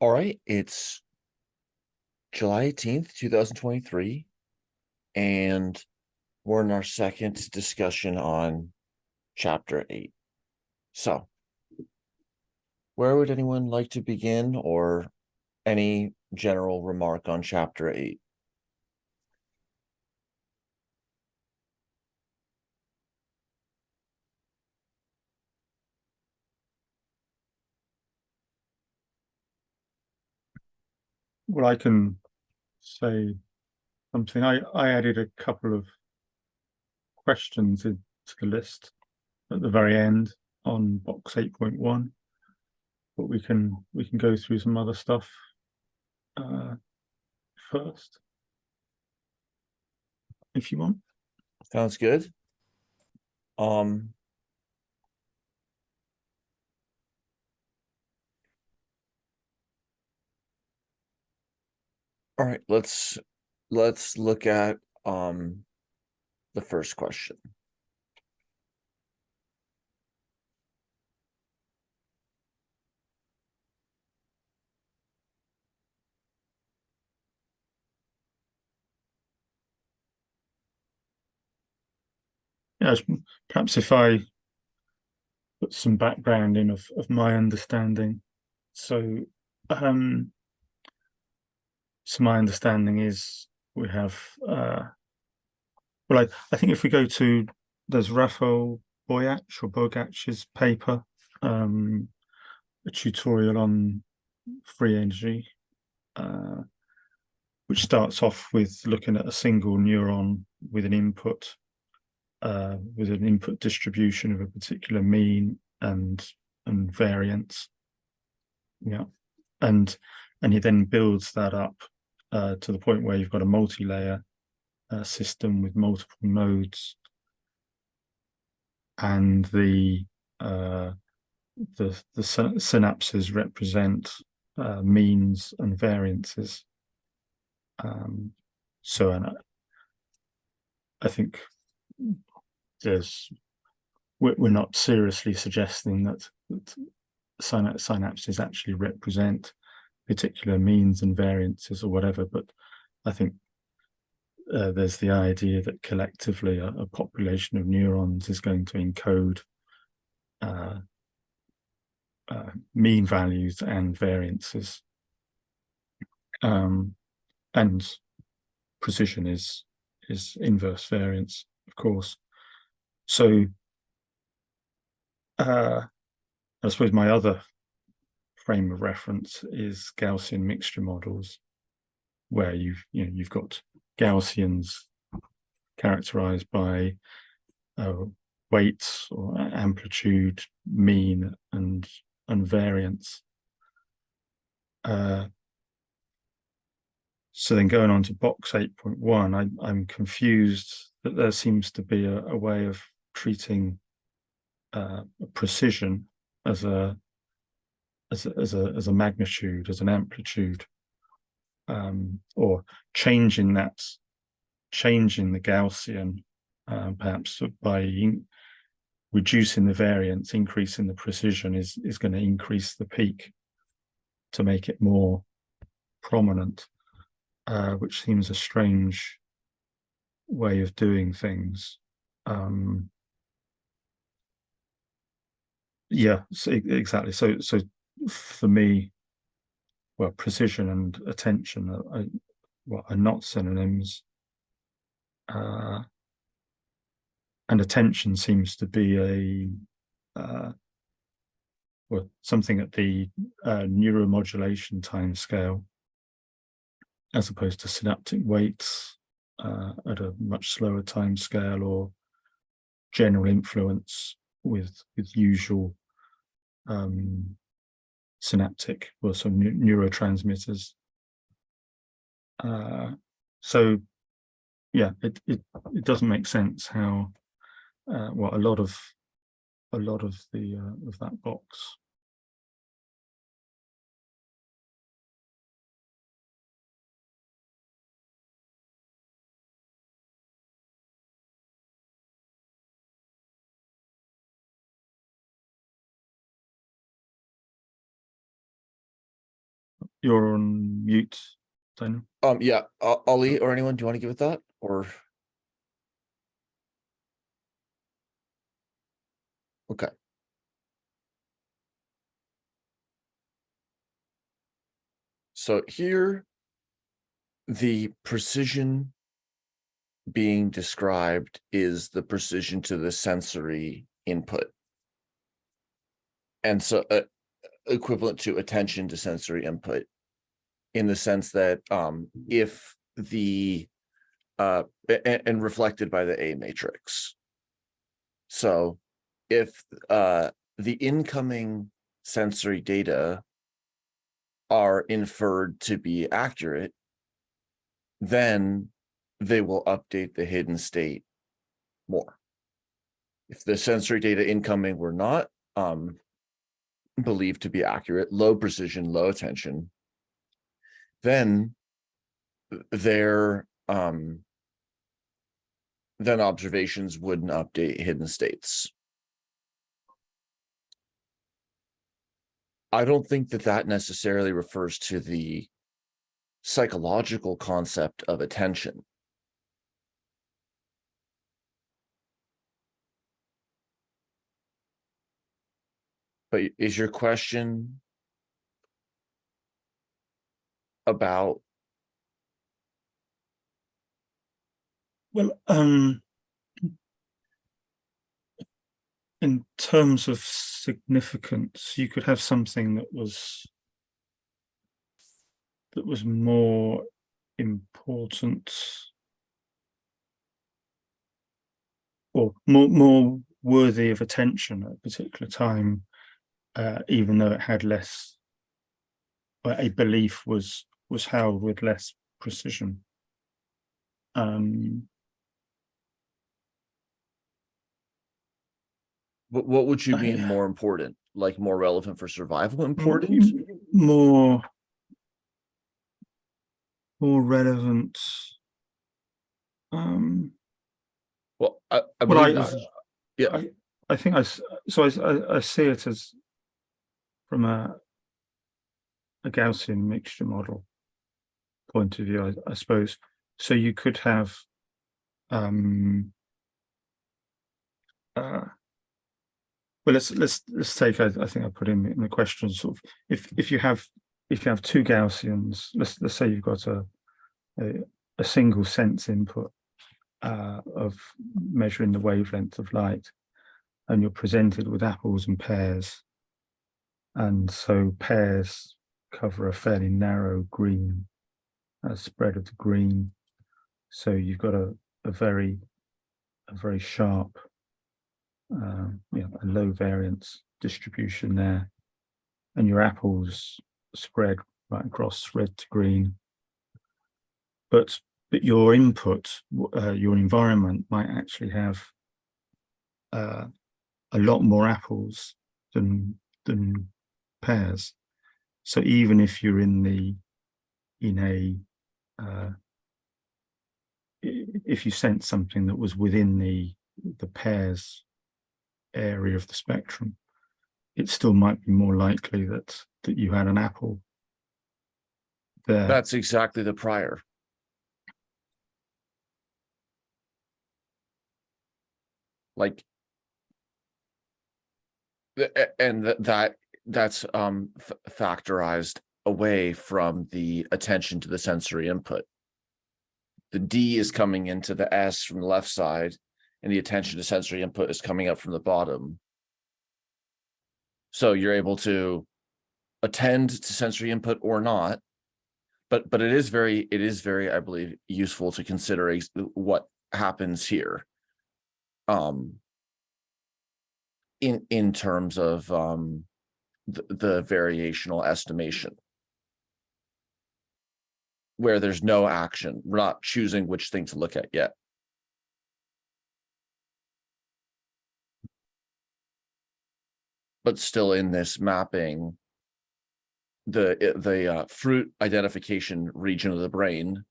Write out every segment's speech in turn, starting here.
All right, it's July 18th, 2023, and we're in our second discussion on chapter 8. So, where would anyone like to begin, or any general remark on chapter 8? Well, I can say something. I added a couple of questions into the list at the very end on box 8.1, but we can go through some other stuff first, if you want. Sounds good. Um, all right, let's look at the first question. Yeah, perhaps if I put some background in of my understanding. So, um, so my understanding is we have well, I think if we go to there's Raphael Bogach's paper, a tutorial on free energy, which starts off with looking at a single neuron with an input distribution of a particular mean and variance. Yeah, and he then builds that up to the point where you've got a multi-layer system with multiple nodes, and the synapses represent means and variances. So, and I think we're not seriously suggesting that synapses actually represent particular means and variances or whatever, but I think there's the idea that collectively a population of neurons is going to encode mean values and variances, and precision is inverse variance, of course. So I suppose my other frame of reference is Gaussian mixture models, where you've got Gaussians characterized by weights or amplitude, mean, and variance. So then going on to box 8.1, I'm confused that there seems to be a way of treating precision as a magnitude, as an amplitude, or changing the Gaussian, perhaps by reducing the variance, increasing the precision is going to increase the peak to make it more prominent, which seems a strange way of doing things. Yeah, so exactly. So for me, well, precision and attention are not synonyms. And attention seems to be something at the neuromodulation time scale, as opposed to synaptic weights at a much slower time scale, or general influence with usual synaptic or some neurotransmitters. So yeah, it doesn't make sense how a lot of the of that box. You're on mute, Daniel. Yeah, Ollie or anyone, do you want to give it that? Or okay. So here, the precision being described is the precision to the sensory input. And so equivalent to attention to sensory input, in the sense that if the and reflected by the A matrix. So if the incoming sensory data are inferred to be accurate, then they will update the hidden state more. If the sensory data incoming were not believed to be accurate, low precision, low attention, then their then observations wouldn't update hidden states. I don't think that that necessarily refers to the psychological concept of attention. But is your question about? Well, in terms of significance, you could have something that was more important or more worthy of attention at a particular time, even though it had less, a belief was held with less precision. What would you mean more important? Like more relevant for survival important? More relevant. Well, I believe this is, yeah. I think I see it as from a Gaussian mixture model point of view, I suppose. So you could have well, let's take. I think I put in the question sort of if you have two Gaussians, let's say you've got a single sense input of measuring the wavelength of light, and you're presented with apples and pears, and so pears cover a fairly narrow green spread of the green, so you've got a very sharp a low variance distribution there, and your apples spread right across red to green. But your input, your environment might actually have a lot more apples than pears. So even if you're if you sense something that was within the pears area of the spectrum, it still might be more likely that you had an apple there. That's exactly the prior. Like, and that's factorized away from the attention to the sensory input. The D is coming into the S from the left side, and the attention to sensory input is coming up from the bottom. So you're able to attend to sensory input or not, but it is very, I believe, useful to consider what happens here. In terms of the variational estimation, where there's no action, we're not choosing which thing to look at yet. But still in this mapping, the fruit identification region of the brain,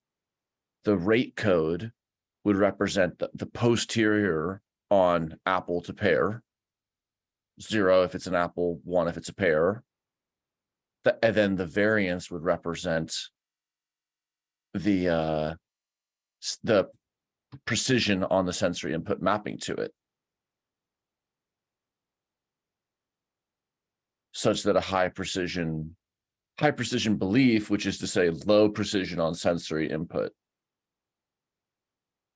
the rate code would represent the posterior on apple to pear, 0 if it's an apple, 1 if it's a pear. and then the variance would represent the precision on the sensory input mapping to it, such that a high precision belief, which is to say low precision on sensory input,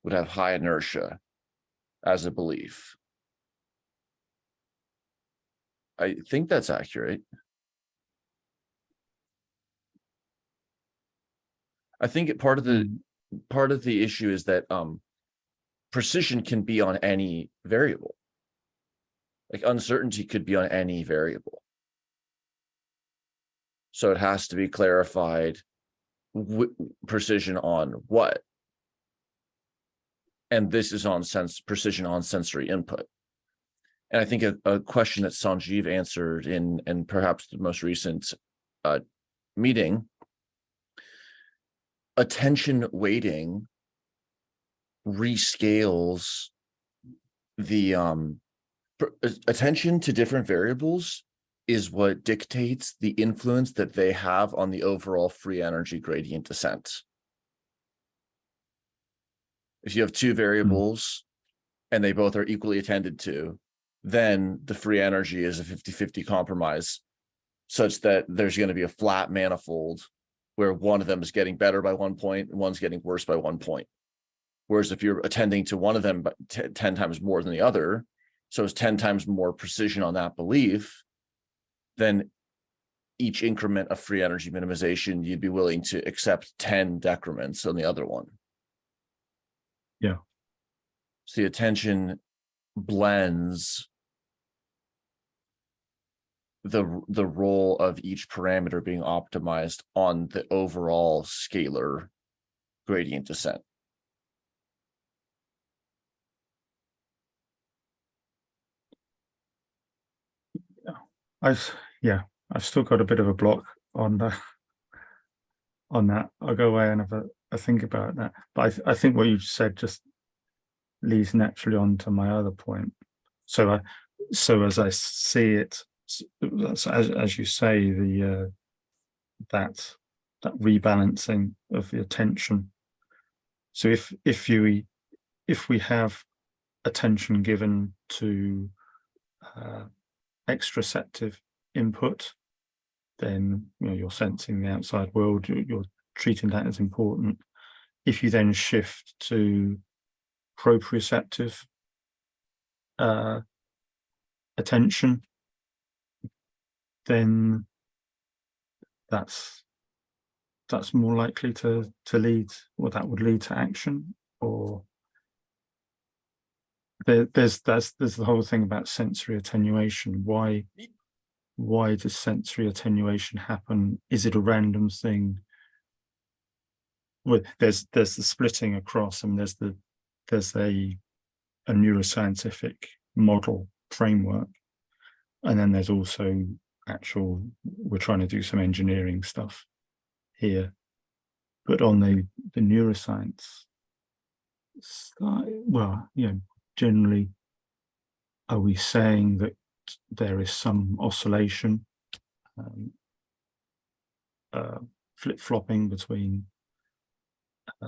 would have high inertia as a belief. I think that's accurate. I think part of the issue is that precision can be on any variable. Like uncertainty could be on any variable. So it has to be clarified precision on what. And this is on precision on sensory input. And I think a question that Sanjeev answered in perhaps the most recent meeting, attention weighting rescales the attention to different variables is what dictates the influence that they have on the overall free energy gradient descent. If you have two variables and they both are equally attended to, then the free energy is a 50-50 compromise, such that there's going to be a flat manifold where one of them is getting better by 1 point and one's getting worse by 1 point. Whereas if you're attending to one of them 10 times more than the other, so it's 10 times more precision on that belief, then each increment of free energy minimization, you'd be willing to accept 10 decrements on the other one. Yeah. So the attention blends the role of each parameter being optimized on the overall scalar gradient descent. I've still got a bit of a block on that. I'll go away and have a think about that. But I think what you said just leads naturally on to my other point. So as I see it, as you say, the that rebalancing of the attention. So if we have attention given to extraceptive input, then you're sensing the outside world, you're treating that as important. If you then shift to proprioceptive attention, then that's more likely to lead, or that would lead to action. Or there's the whole thing about sensory attenuation. Why does sensory attenuation happen? Is it a random thing? Well, there's the splitting across, and there's a neuroscientific model framework, and then there's also we're trying to do some engineering stuff here. But on the neuroscience side, well, generally, are we saying that there is some oscillation, flip-flopping between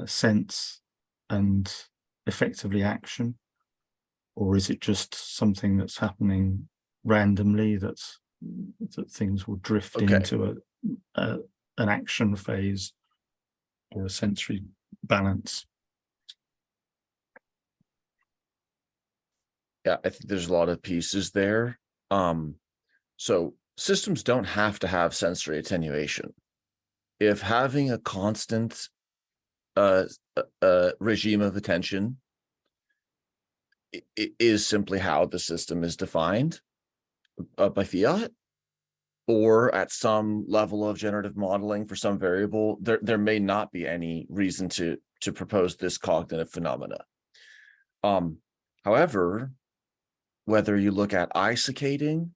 sense and effectively action? Or is it just something that's happening randomly, that things will drift into an action phase or a sensory balance? Yeah, I think there's a lot of pieces there. So systems don't have to have sensory attenuation. If having a constant regime of attention is simply how the system is defined by fiat, or at some level of generative modeling for some variable, there may not be any reason to propose this cognitive phenomena. However, whether you look at eye saccading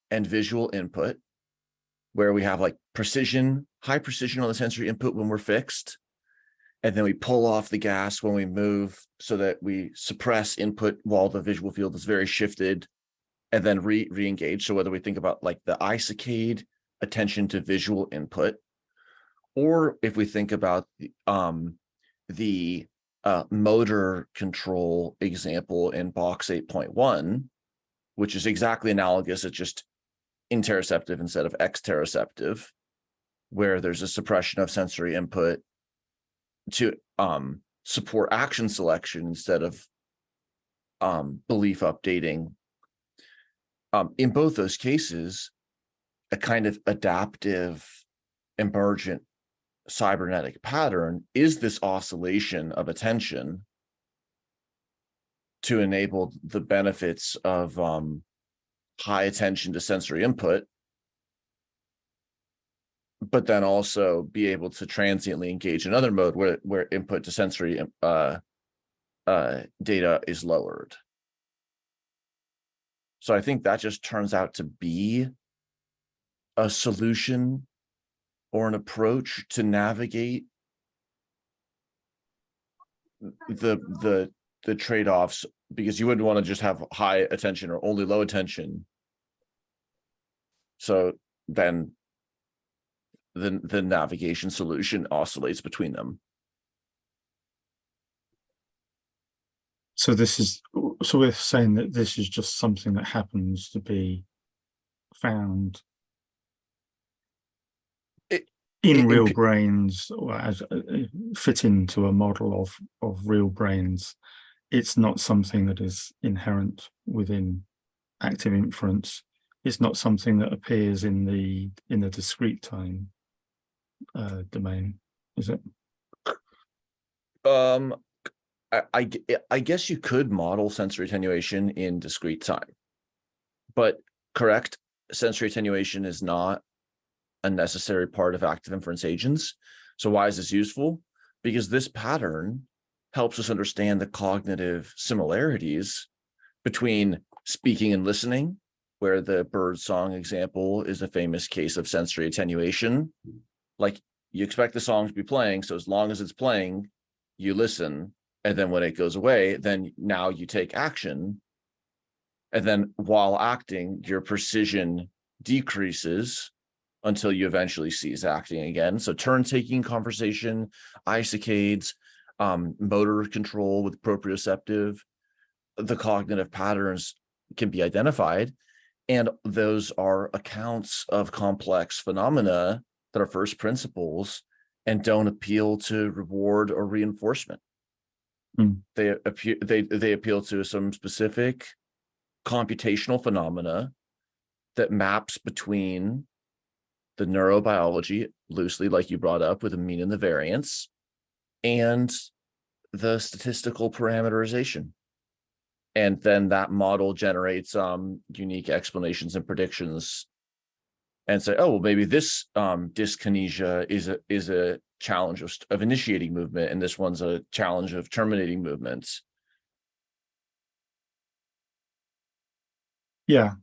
and visual input, where we have like high precision on the sensory input when we're fixed, and then we pull off the gas when we move so that we suppress input while the visual field is very shifted, and then re-engage. So whether we think about like the eye saccade attention to visual input. Or if we think about the motor control example in box 8.1, which is exactly analogous, it's just interoceptive instead of exteroceptive, where there's a suppression of sensory input to support action selection instead of belief updating. In both those cases, a kind of adaptive emergent cybernetic pattern is this oscillation of attention to enable the benefits of high attention to sensory input, but then also be able to transiently engage in another mode where input to sensory data is lowered. So I think that just turns out to be a solution or an approach to navigate the trade-offs, because you wouldn't want to just have high attention or only low attention. So then the navigation solution oscillates between them. So we're saying that this is just something that happens to be found in real brains, or as fit into a model of real brains. It's not something that is inherent within active inference. It's not something that appears in the discrete time domain, is it? I guess you could model sensory attenuation in discrete time, but correct, sensory attenuation is not a necessary part of active inference agents. So why is this useful? Because this pattern helps us understand the cognitive similarities between speaking and listening, where the bird song example is a famous case of sensory attenuation. Like, you expect the song to be playing, so as long as it's playing, you listen, and then when it goes away, then now you take action. And then while acting, your precision decreases until you eventually cease acting again. So turn-taking conversation, isochades, motor control with proprioceptive, the cognitive patterns can be identified. And those are accounts of complex phenomena that are first principles and don't appeal to reward or reinforcement. They appeal to some specific computational phenomena that maps between the neurobiology, loosely, like you brought up, with the mean and the variance, and the statistical parameterization. And then that model generates unique explanations and predictions, and say, oh, well, maybe this dyskinesia is a challenge of initiating movement, and this one's a challenge of terminating movements. Yes,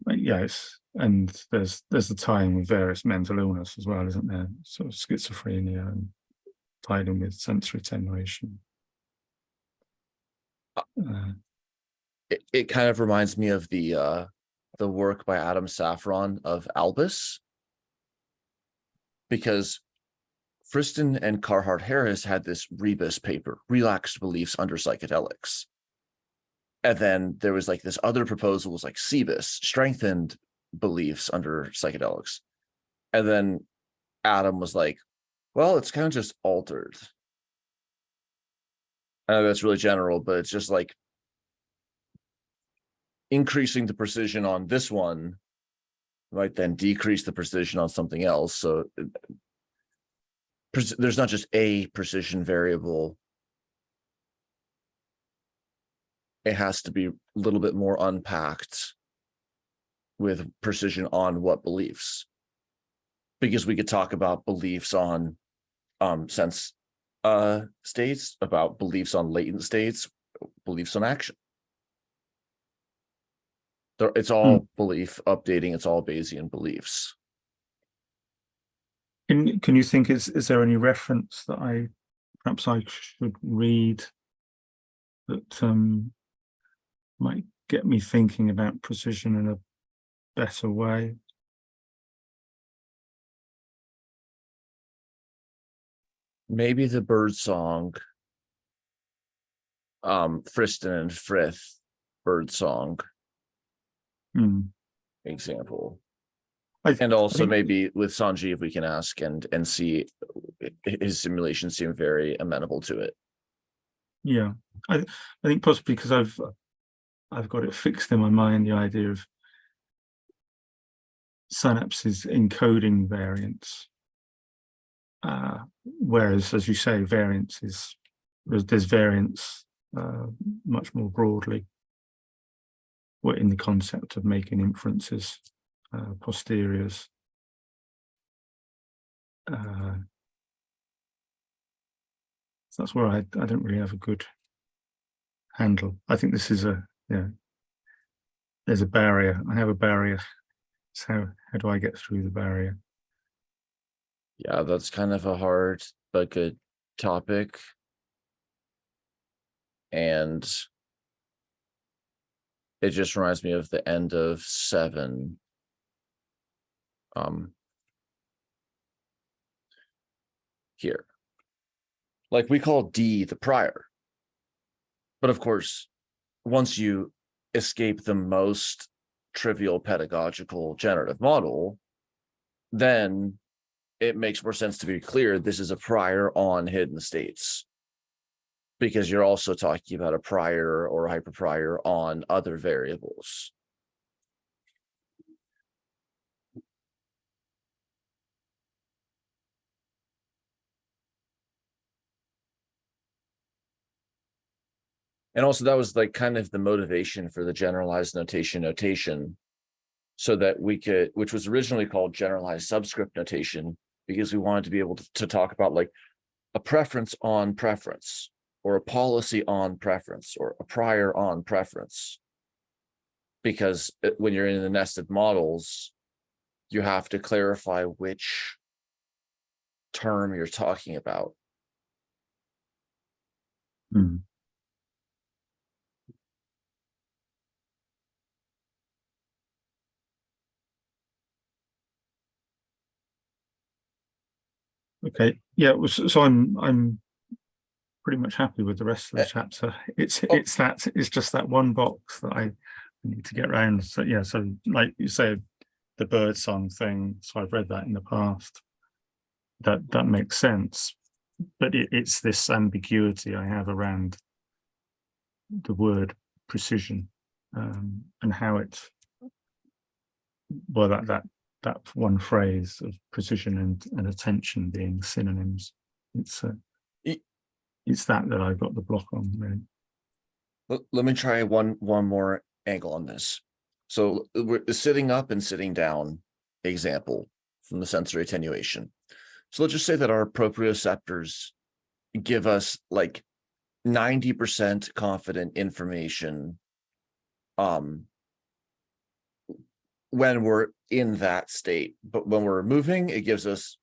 and there's the tie-in with various mental illness as well, isn't there? Sort of schizophrenia and tied in with sensory attenuation. It kind of reminds me of the work by Adam Safron of Albus, because Friston and Carhart Harris had this Rebus paper, Relaxed Beliefs Under Psychedelics. And then there was like this other proposal was like CBIS, Strengthened Beliefs Under Psychedelics. And then Adam was like, well, it's kind of just altered. I know that's really general, but it's just like increasing the precision on this one might then decrease the precision on something else. So there's not just a precision variable. It has to be a little bit more unpacked with precision on what beliefs, because we could talk about beliefs on sense states, about beliefs on latent states, beliefs on action. It's all belief updating. It's all Bayesian beliefs. Can you think, is there any reference that perhaps I should read that might get me thinking about precision in a better way? maybe the bird song, Friston and Frith bird song Hmm. example. I And also think, maybe with Sanjeev, we can ask and see, his simulations seem very amenable to it. yeah, I think possibly because I've got it fixed in my mind, the idea of synapses encoding variance. Whereas, as you say, variance is there's variance much more broadly. What in the concept of making inferences, posteriors. So that's where I don't really have a good handle. I think this is there's a barrier. I have a barrier. So how do I get through the barrier? Yeah, that's kind of a hard but good topic. And it just reminds me of the end of 7. Here. Like we call D the prior. But of course, once you escape the most trivial pedagogical generative model, then it makes more sense to be clear this is a prior on hidden states, because you're also talking about a prior or a hyperprior on other variables. And also that was like kind of the motivation for the generalized notation, so that we could, which was originally called generalized subscript notation, because we wanted to be able to talk about like a preference on preference, or a policy on preference, or a prior on preference. Because when you're in the nested models, you have to clarify which term you're talking about. Hmm. Okay, yeah. So I'm pretty much happy with the rest of the chapter. It's just that one box that I need to get around. So yeah, so like you say, the bird song thing. So I've read that in the past. That makes sense, but it's this ambiguity I have around the word precision, and how it, well, that one phrase of precision and attention being synonyms. It's that I've got the block on, really. Let me try one more angle on this. So we're sitting up and sitting down example from the sensory attenuation. So let's just say that our proprioceptors give us like 90% confident information when we're in that state, but when we're moving, it gives us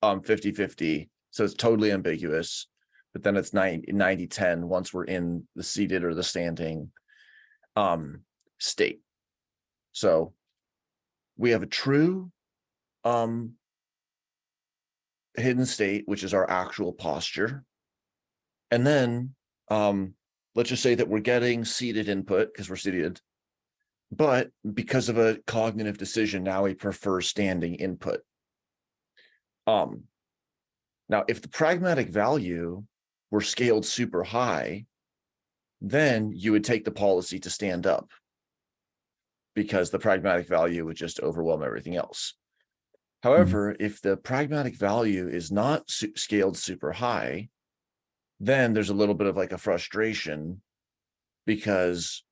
50-50. So it's totally ambiguous, but then it's 90-10 once we're in the seated or the standing state. So we have a true hidden state, which is our actual posture. And then let's just say that we're getting seated input because we're seated, but because of a cognitive decision, now we prefer standing input. Now, if the pragmatic value were scaled super high, then you would take the policy to stand up, because the pragmatic value would just overwhelm everything else. However, if the pragmatic value is not scaled super high, then there's a little bit of like a frustration, because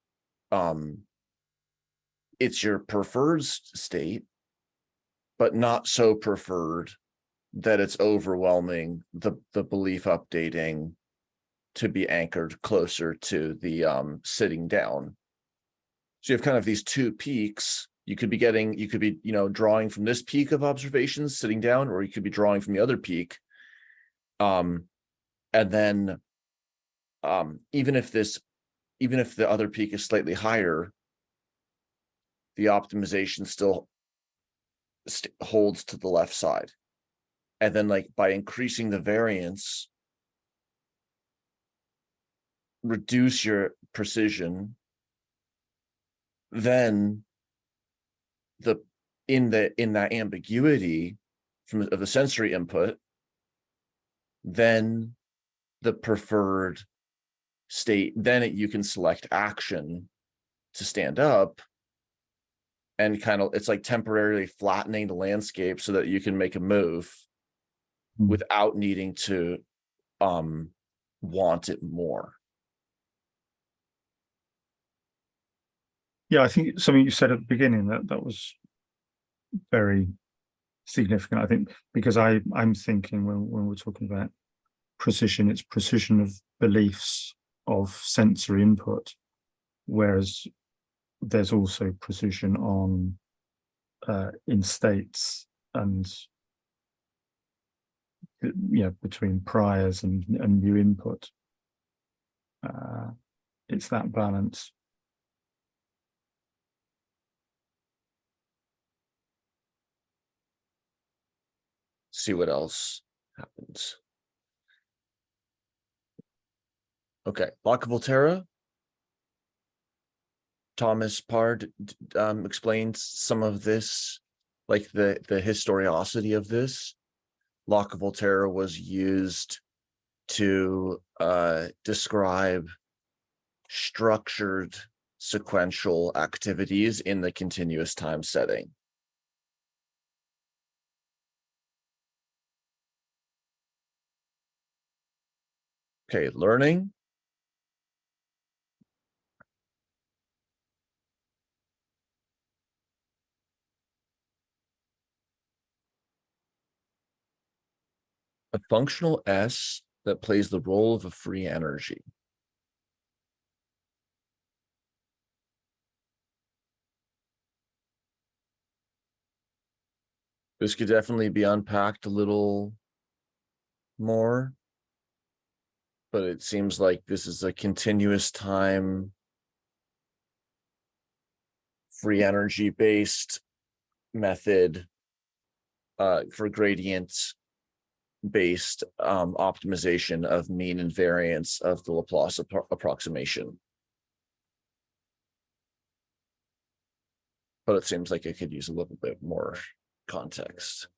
it's your preferred state, but not so preferred that it's overwhelming the belief updating to be anchored closer to the sitting down. So you have kind of these two peaks. You could be drawing from this peak of observations sitting down, or you could be drawing from the other peak. And then even if the other peak is slightly higher, the optimization still holds to the left side. and then like by increasing the variance, reduce your precision, then in that ambiguity of the sensory input, then the preferred state, then you can select action to stand up, and kind of, it's like temporarily flattening the landscape so that you can make a move without needing to want it more. Yeah, I think something you said at the beginning that was very significant. I think because I'm thinking when we're talking about precision, it's precision of beliefs of sensory input, whereas there's also precision on in states and between priors and new input. It's that balance. See what else happens. Okay, Locke Volterra. Thomas Pard explains some of this, like the historiosity of this. Locke Volterra was used to describe structured sequential activities in the continuous time setting. Okay, learning. A functional S that plays the role of a free energy. This could definitely be unpacked a little more, but it seems like this is a continuous time free energy based method for gradient based optimization of mean and variance of the Laplace approximation. But it seems like it could use a little bit more context.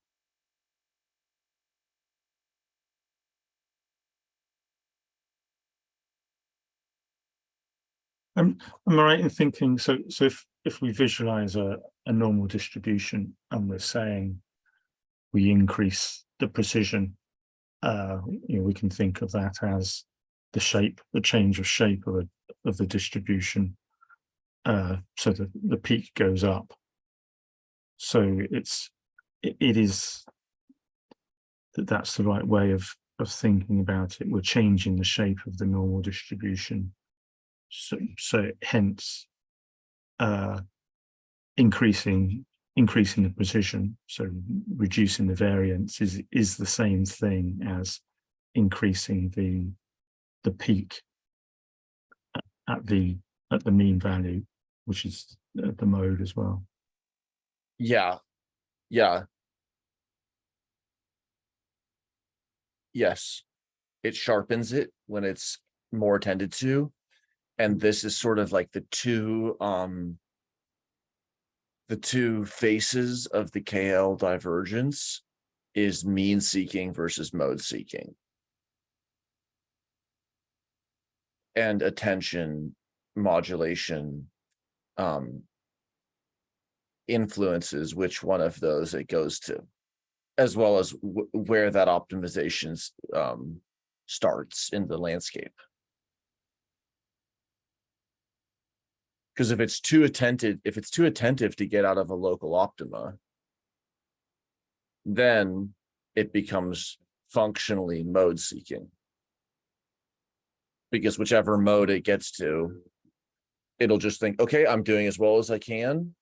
Am I right in thinking so if we visualize a normal distribution and we're saying we increase the precision, we can think of that as the change of shape of the distribution, so that the peak goes up. So it is that's the right way of thinking about it. We're changing the shape of the normal distribution. So hence increasing the precision, so reducing the variance is the same thing as increasing the peak at the mean value, which is the mode as well. Yeah. Yes, it sharpens it when it's more attended to, and this is sort of like the two faces of the KL divergence is mean seeking versus mode seeking, and attention modulation influences which one of those it goes to, as well as where that optimization starts in the landscape. Because if it's too attentive to get out of a local optima, then it becomes functionally mode seeking. Because whichever mode it gets to, it'll just think, okay, I'm doing as well as I can.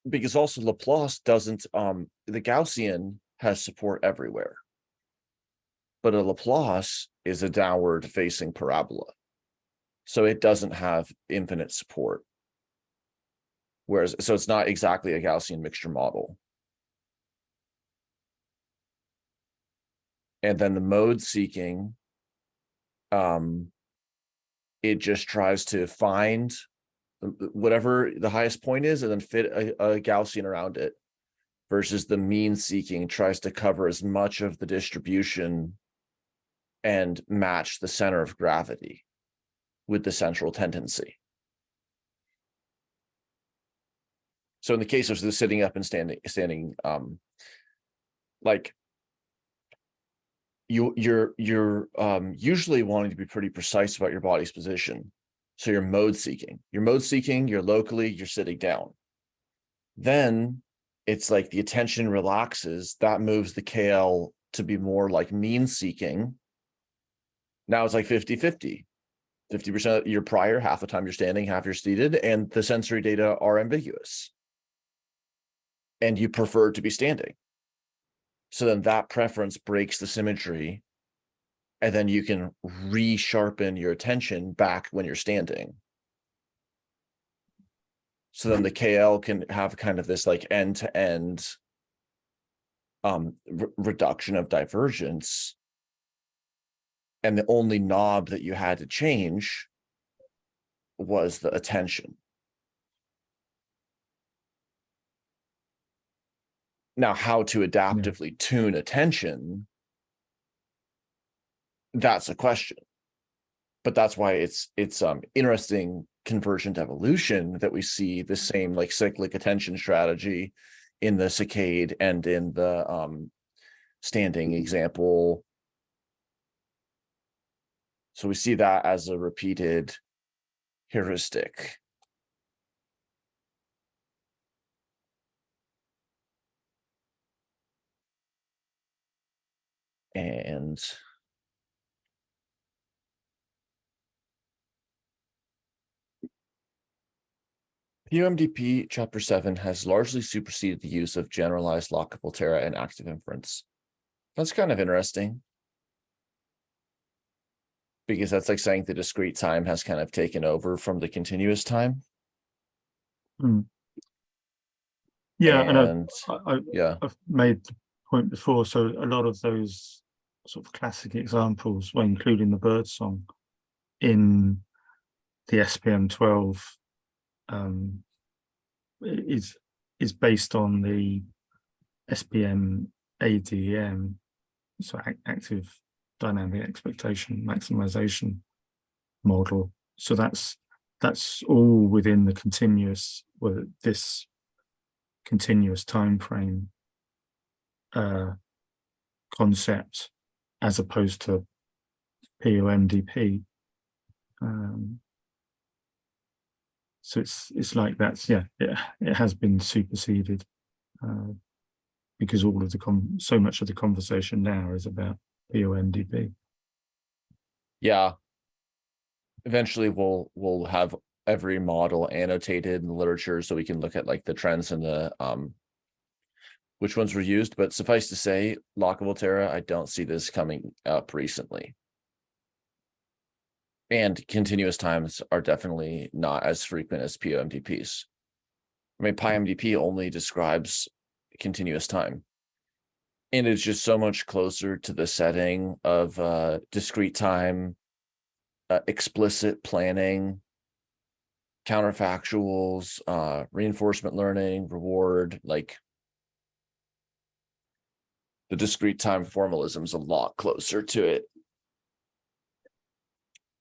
Because also Laplace doesn't, the Gaussian has support everywhere, but a Laplace is a downward facing parabola, so it doesn't have infinite support. Whereas, so it's not exactly a Gaussian mixture model. And then the mode seeking, it just tries to find whatever the highest point is and then fit a Gaussian around it, versus the mean seeking tries to cover as much of the distribution and match the center of gravity with the central tendency. So in the case of the sitting up and standing, like you're usually wanting to be pretty precise about your body's position. So you're mode seeking. You're locally, you're sitting down. Then it's like the attention relaxes. That moves the KL to be more like mean seeking. Now it's like 50-50. 50% you're prior, half the time you're standing, half you're seated, and the sensory data are ambiguous. And you prefer to be standing. So then that preference breaks the symmetry, and then you can resharpen your attention back when you're standing. So then the KL can have kind of this like end-to-end reduction of divergence. And the only knob that you had to change was the attention. Now, how to adaptively tune attention, that's a question. But that's why it's interesting convergent evolution that we see the same like cyclic attention strategy in the saccade and in the standing example. So we see that as a repeated heuristic. And POMDP Chapter 7 has largely superseded the use of generalized lockable Volterra and active inference. That's kind of interesting, because that's like saying the discrete time has kind of taken over from the continuous time. Yeah, and I've made the point before. So a lot of those sort of classic examples, well, including the bird song in the SPM 12, is based on the SPM ADM, so active dynamic expectation maximization model. So that's all within the continuous, well, this continuous time frame concept, as opposed to POMDP. So it's like that's it has been superseded, because all of the so much of the conversation now is about POMDP. Yeah, eventually we'll have every model annotated in the literature so we can look at like the trends and the which ones were used. But suffice to say, lockable Volterra, I don't see this coming up recently. And continuous times are definitely not as frequent as POMDPs. I mean, PIMDP only describes continuous time. And it's just so much closer to the setting of discrete time, explicit planning, counterfactuals, reinforcement learning, reward. Like the discrete time formalism is a lot closer to it.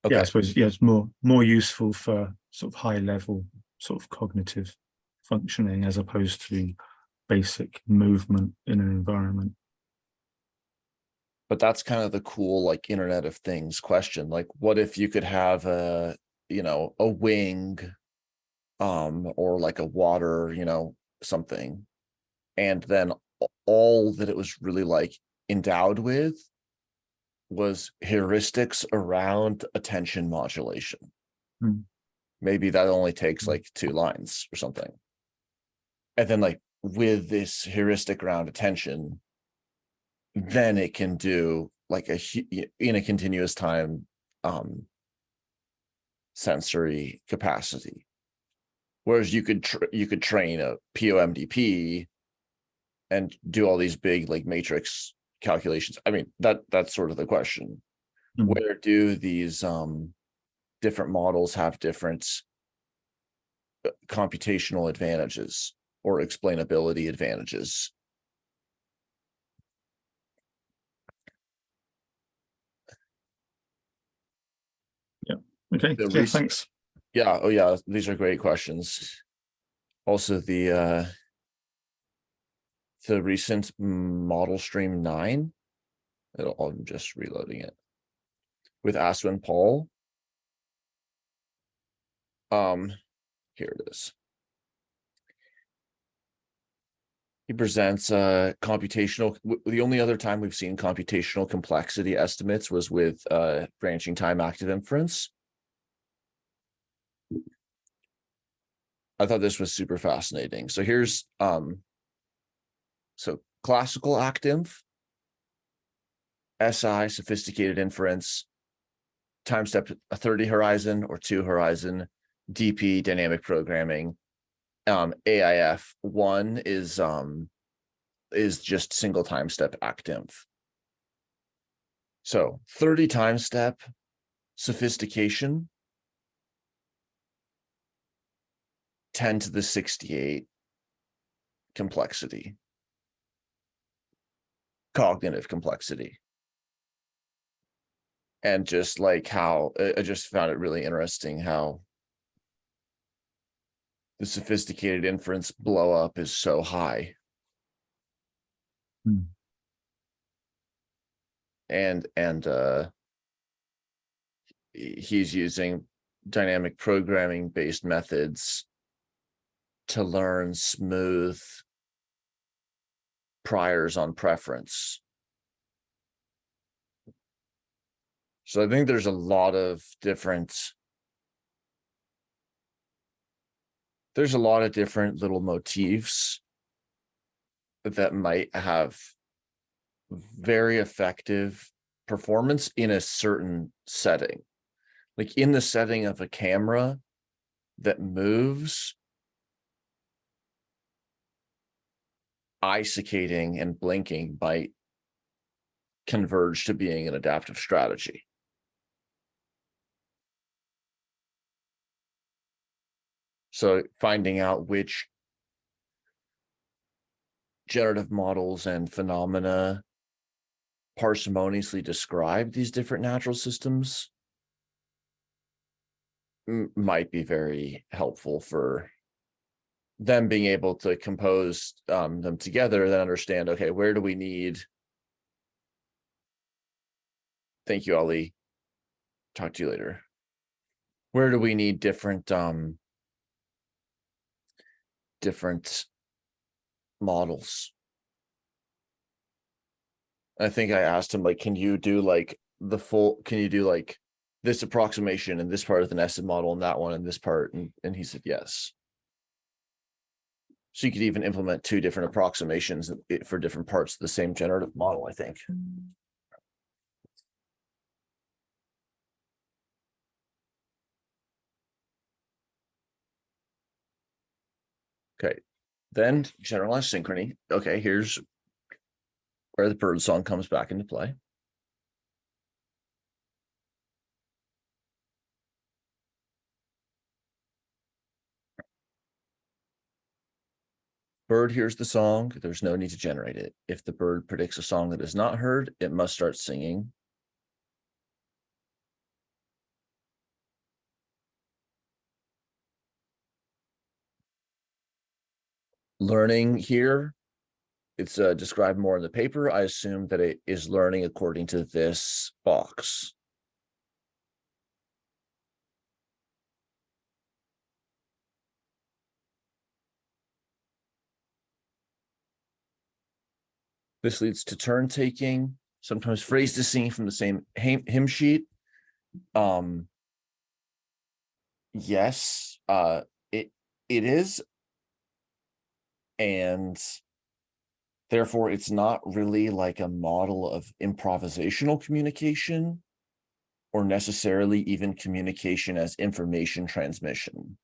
Okay. Yeah, I suppose it's more useful for sort of high level sort of cognitive functioning, as opposed to basic movement in an environment. But that's kind of the cool like Internet of Things question. Like, what if you could have a wing, or like a water, something, and then all that it was really like endowed with was heuristics around attention modulation. Maybe that only takes like 2 lines or something. And then like with this heuristic around attention, then it can do like in a continuous time sensory capacity. Whereas you could train a POMDP and do all these big like matrix calculations. I mean, that's sort of the question. Mm. Where do these different models have different computational advantages or explainability advantages? Yeah. Okay. Yeah, thanks. Yeah. Oh yeah. These are great questions. Also, the recent model stream 9. I'm just reloading it with Aswin Paul. Here it is. He presents computational. The only other time we've seen computational complexity estimates was with branching time active inference. I thought this was super fascinating. So here's so classical ActInf, SI, sophisticated inference, time step a 30 horizon or 2 horizon, DP, dynamic programming. AIF 1 is just single time step ActInf. So 30 time step sophistication, 10 to the 68 complexity, cognitive complexity. And just like how I just found it really interesting how the sophisticated inference blow up is so high. Mm. And he's using dynamic programming based methods to learn smooth priors on preference. So I think there's a lot of different little motifs that might have very effective performance in a certain setting. Like in the setting of a camera that moves, eye saccading and blinking might converge to being an adaptive strategy. So finding out which generative models and phenomena parsimoniously describe these different natural systems might be very helpful for them being able to compose them together, then understand, okay, where do we need? Thank you, Ali. Talk to you later. Where do we need different models? I think I asked him, like, can you do like this approximation in this part of the nested model and that one in this part? And he said yes. So you could even implement 2 different approximations for different parts of the same generative model, I think. Okay, then generalized synchrony. Okay, here's where the bird song comes back into play. Bird hears the song, there's no need to generate it. If the bird predicts a song that is not heard, it must start singing. Learning here, it's described more in the paper. I assume that it is learning according to this box. This leads to turn taking, sometimes phrase to singing from the same hymn sheet. Yes, it is, and therefore it's not really like a model of improvisational communication or necessarily even communication as information transmission.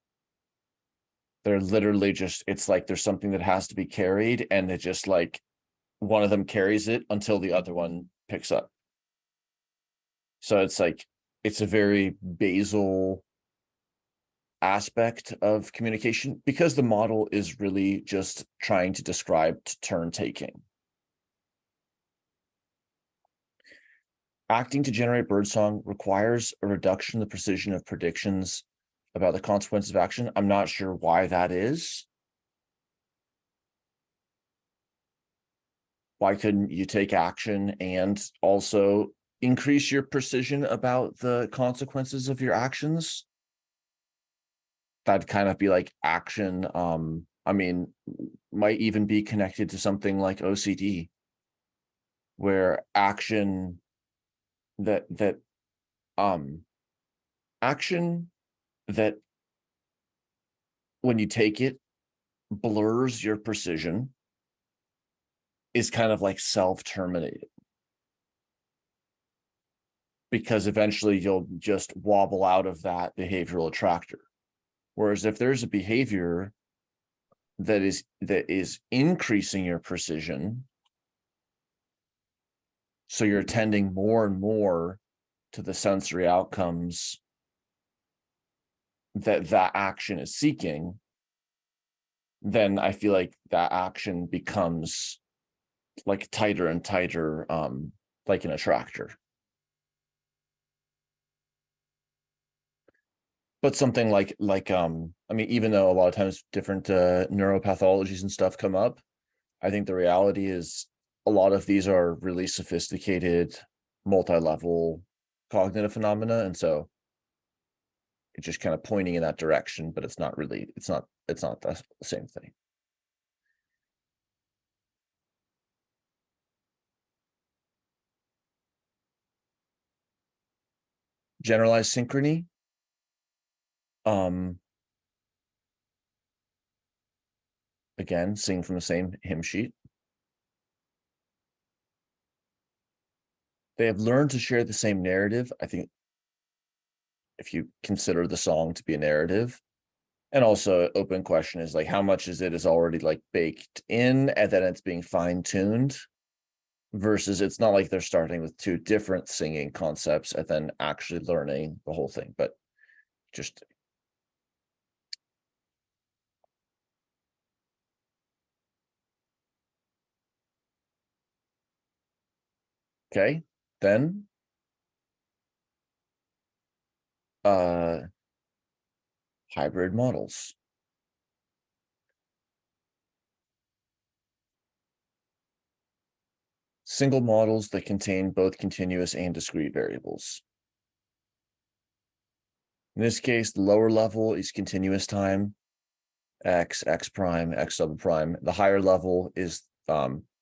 They're literally just, it's like there's something that has to be carried, and it just like one of them carries it until the other one picks up. So it's like, it's a very basal aspect of communication because the model is really just trying to describe turn taking. Acting to generate birdsong requires a reduction in the precision of predictions about the consequences of action. I'm not sure why that is. Why couldn't you take action and also increase your precision about the consequences of your actions? That'd kind of be like action. I mean, might even be connected to something like OCD, where action that action that when you take it blurs your precision is kind of like self-terminated, because eventually you'll just wobble out of that behavioral attractor. Whereas if there's a behavior that is increasing your precision, so you're tending more and more to the sensory outcomes that action is seeking, then I feel like that action becomes like tighter and tighter, like an attractor. But something like I mean, even though a lot of times different neuropathologies and stuff come up, I think the reality is a lot of these are really sophisticated, multi-level cognitive phenomena, and so it's just kind of pointing in that direction, but it's not really, it's not the same thing. Generalized synchrony. Again, sing from the same hymn sheet. They have learned to share the same narrative. I think if you consider the song to be a narrative, and also open question is like, how much is it is already like baked in and then it's being fine-tuned, versus it's not like they're starting with two different singing concepts and then actually learning the whole thing, but just okay. Then hybrid models. Single models that contain both continuous and discrete variables. In this case, the lower level is continuous time, x, x prime, x double prime. The higher level is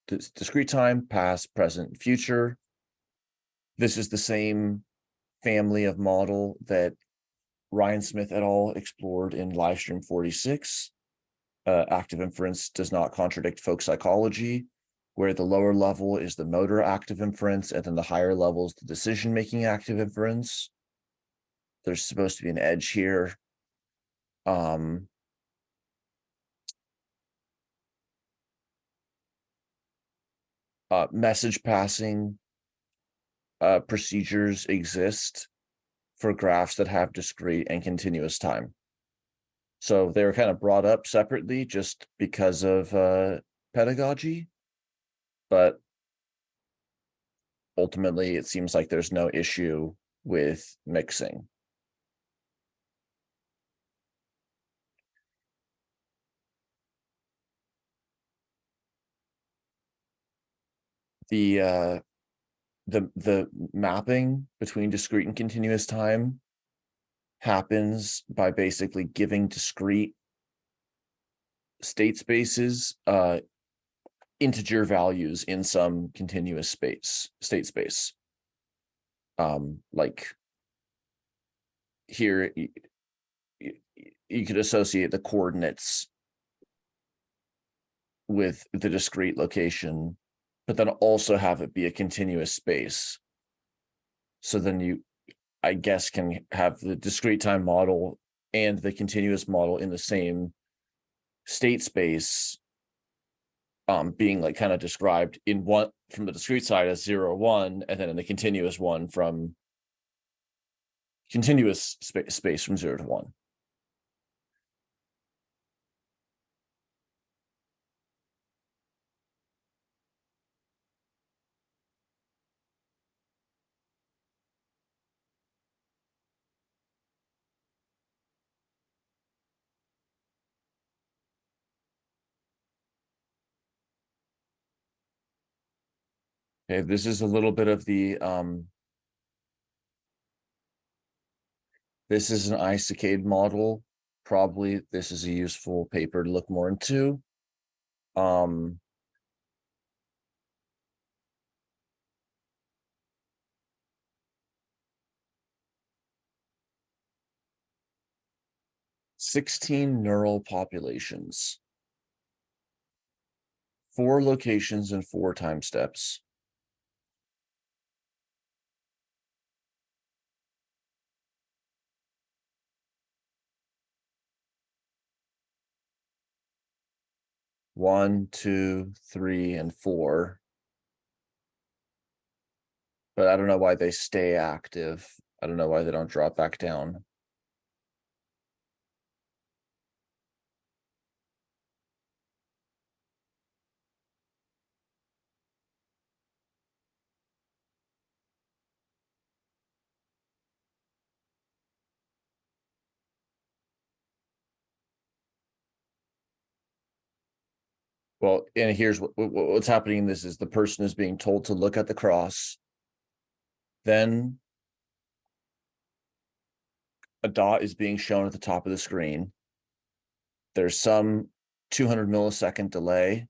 discrete time, past, present, future. This is the same family of model that Ryan Smith et al. Explored in Livestream 46. Active inference does not contradict folk psychology, where the lower level is the motor active inference, and then the higher level is the decision-making active inference. There's supposed to be an edge here. Message passing procedures exist for graphs that have discrete and continuous time. So they were kind of brought up separately just because of pedagogy, but ultimately it seems like there's no issue with mixing. The mapping between discrete and continuous time happens by basically giving discrete state spaces integer values in some continuous state space. Like here you could associate the coordinates with the discrete location, but then also have it be a continuous space. So then you, I guess, can have the discrete time model and the continuous model in the same state space, being like kind of described in one from the discrete side as 0, 1, and then in the continuous one from continuous space from 0 to 1. Okay, this is a little bit of the this is an iSaccade model. Probably this is a useful paper to look more into. 16 neural populations, 4 locations and 4 time steps. One, 2, 3, and 4. But I don't know why they stay active. I don't know why they don't drop back down. Well, and here's what's happening. This is the person is being told to look at the cross. Then a dot is being shown at the top of the screen. There's some 200 millisecond delay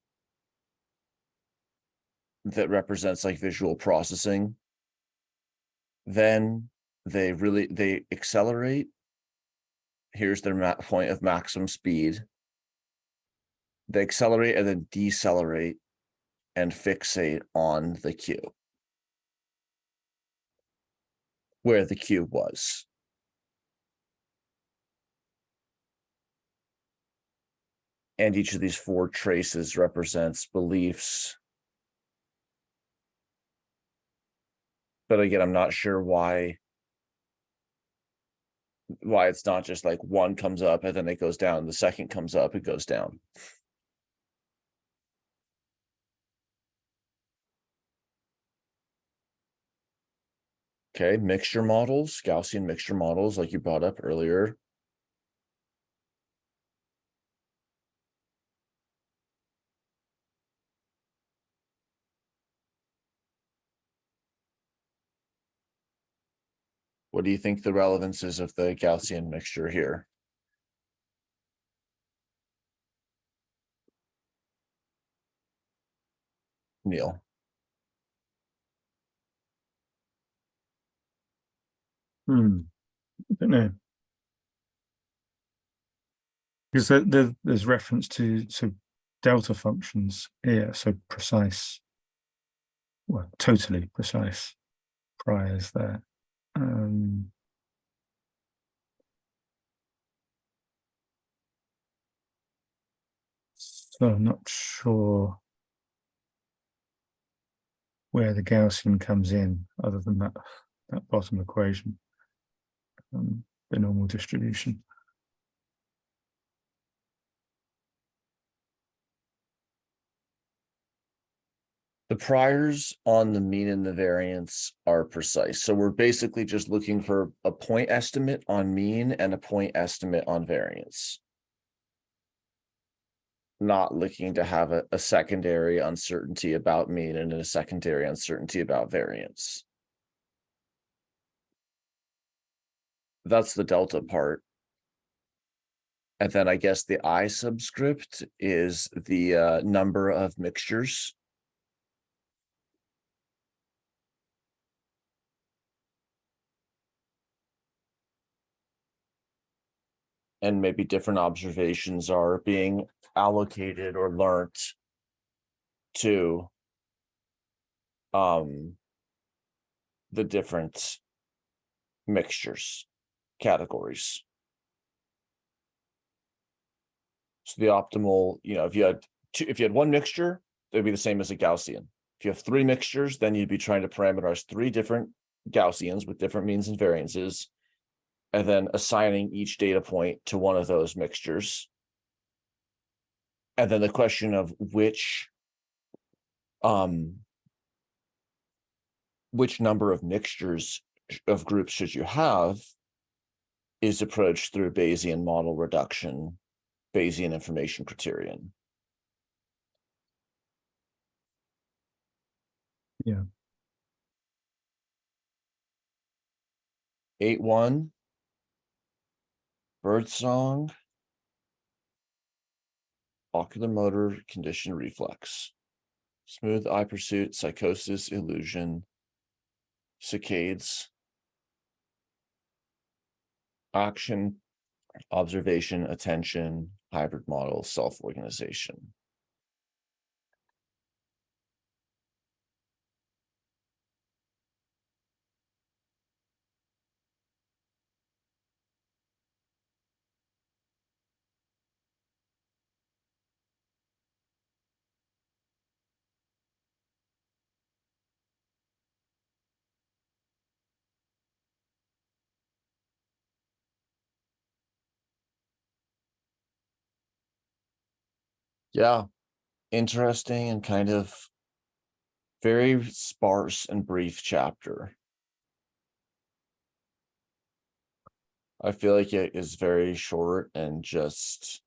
that represents like visual processing. Then they accelerate. Here's their point of maximum speed. They accelerate and then decelerate and fixate on the cue where the cue was. And each of these 4 traces represents beliefs. But again, I'm not sure why it's not just like one comes up and then it goes down. The second comes up, it goes down. Okay, mixture models, Gaussian mixture models, like you brought up earlier. What do you think the relevance is of the Gaussian mixture here? Neil. I don't know. Because there's reference to delta functions here, so precise, well, totally precise priors there. So I'm not sure where the Gaussian comes in, other than that bottom equation, the normal distribution. The priors on the mean and the variance are precise. So we're basically just looking for a point estimate on mean and a point estimate on variance. Not looking to have a secondary uncertainty about mean and a secondary uncertainty about variance. That's the delta part. And then I guess the I subscript is the number of mixtures. And maybe different observations are being allocated or learnt to the different mixtures categories. So the optimal, if you had one mixture, it'd be the same as a Gaussian. If you have three mixtures, then you'd be trying to parameterize three different Gaussians with different means and variances, and then assigning each data point to one of those mixtures. And then the question of which number of mixtures of groups should you have is approached through Bayesian model reduction, Bayesian information criterion. Yeah. 8.1, birdsong, ocular motor condition reflex, smooth eye pursuit, psychosis, illusion, saccades, action, observation, attention, hybrid model, self-organization. Yeah, interesting and kind of very sparse and brief chapter. I feel like it is very short and just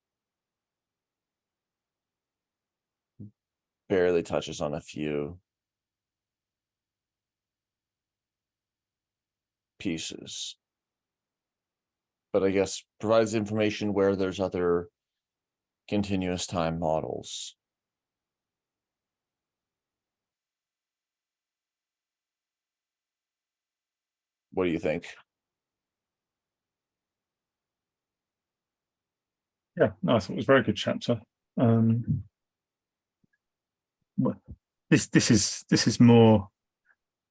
barely touches on a few pieces. But I guess provides information where there's other continuous time models. What do you think? Yeah, no, I thought it was a very good chapter. This is more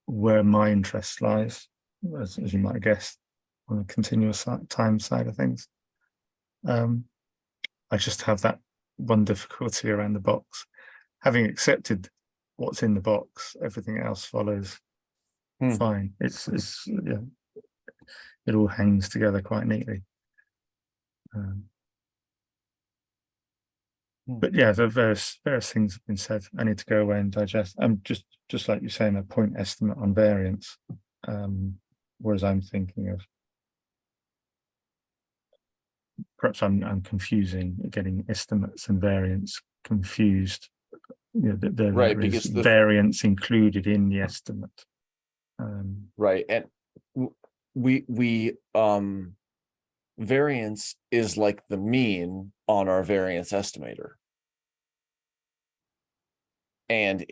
where my interest lies, as you might have guessed, on the continuous time side of things. I just have that one difficulty around the box. Having accepted what's in the box, everything else follows fine. It's yeah, it all hangs together quite neatly. But yeah, the various things have been said. I need to go away and digest. Just like you're saying, a point estimate on variance. Whereas I'm thinking of perhaps I'm confusing, getting estimates and variance confused. You know, there Right, is because the variance included in the estimate. right, and we variance is like the mean on our variance estimator. And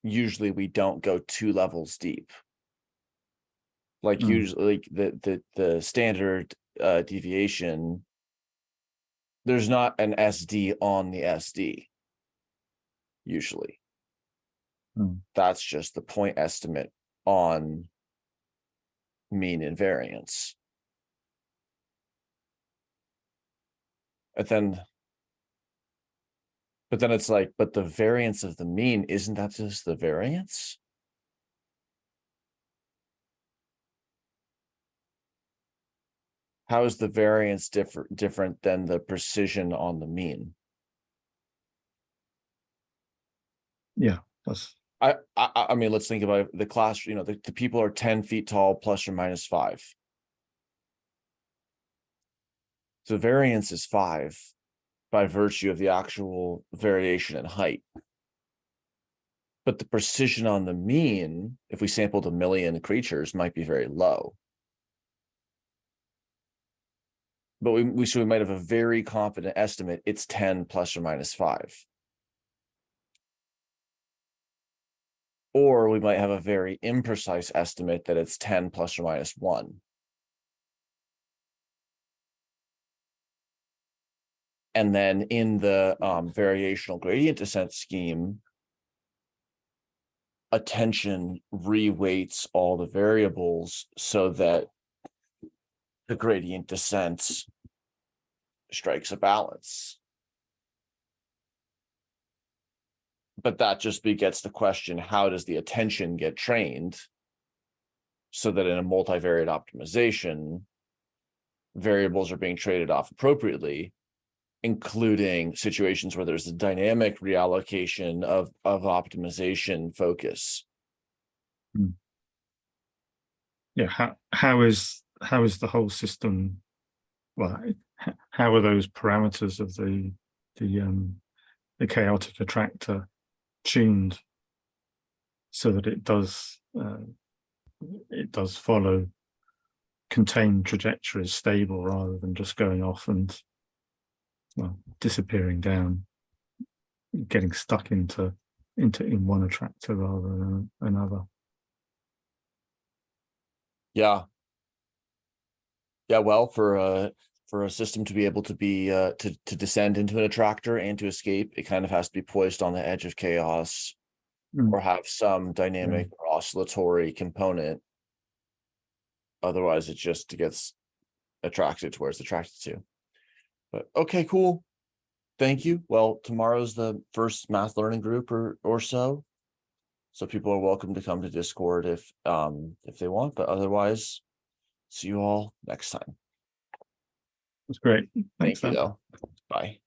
usually we don't go 2 levels deep. Like usually like the standard deviation, there's not an SD on the SD usually. That's just the point estimate on mean and variance. But then it's like, but the variance of the mean, isn't that just the variance? How is the variance different than the precision on the mean? Yeah, that's I mean, let's think about it. The class, you know, the people are 10 feet tall plus or minus 5. So variance is 5 by virtue of the actual variation in height. But the precision on the mean, if we sampled 1 million creatures, might be very low. But we might have a very confident estimate it's 10 plus or minus 5. Or we might have a very imprecise estimate that it's 10 plus or minus 1. And then in the variational gradient descent scheme, attention reweights all the variables so that the gradient descent strikes a balance. but that just begets the question, how does the attention get trained so that in a multivariate optimization, variables are being traded off appropriately, including situations where there's a dynamic reallocation of optimization focus. Yeah, how is the whole system, well, how are those parameters of the chaotic attractor tuned so that it does follow contained trajectories, stable, rather than just going off and, well, disappearing down, getting stuck in one attractor rather than another. Yeah. Well, for a system to be able to be to descend into an attractor and to escape, it kind of has to be poised on the edge of chaos or have some dynamic or oscillatory component. Otherwise, it just gets attracted to where it's attracted to. But okay, cool. Thank you. Well, tomorrow's the first math learning group or so. So people are welcome to come to Discord if they want, but otherwise, see you all next time. That's great. Thanks, Thank you, though. Bye.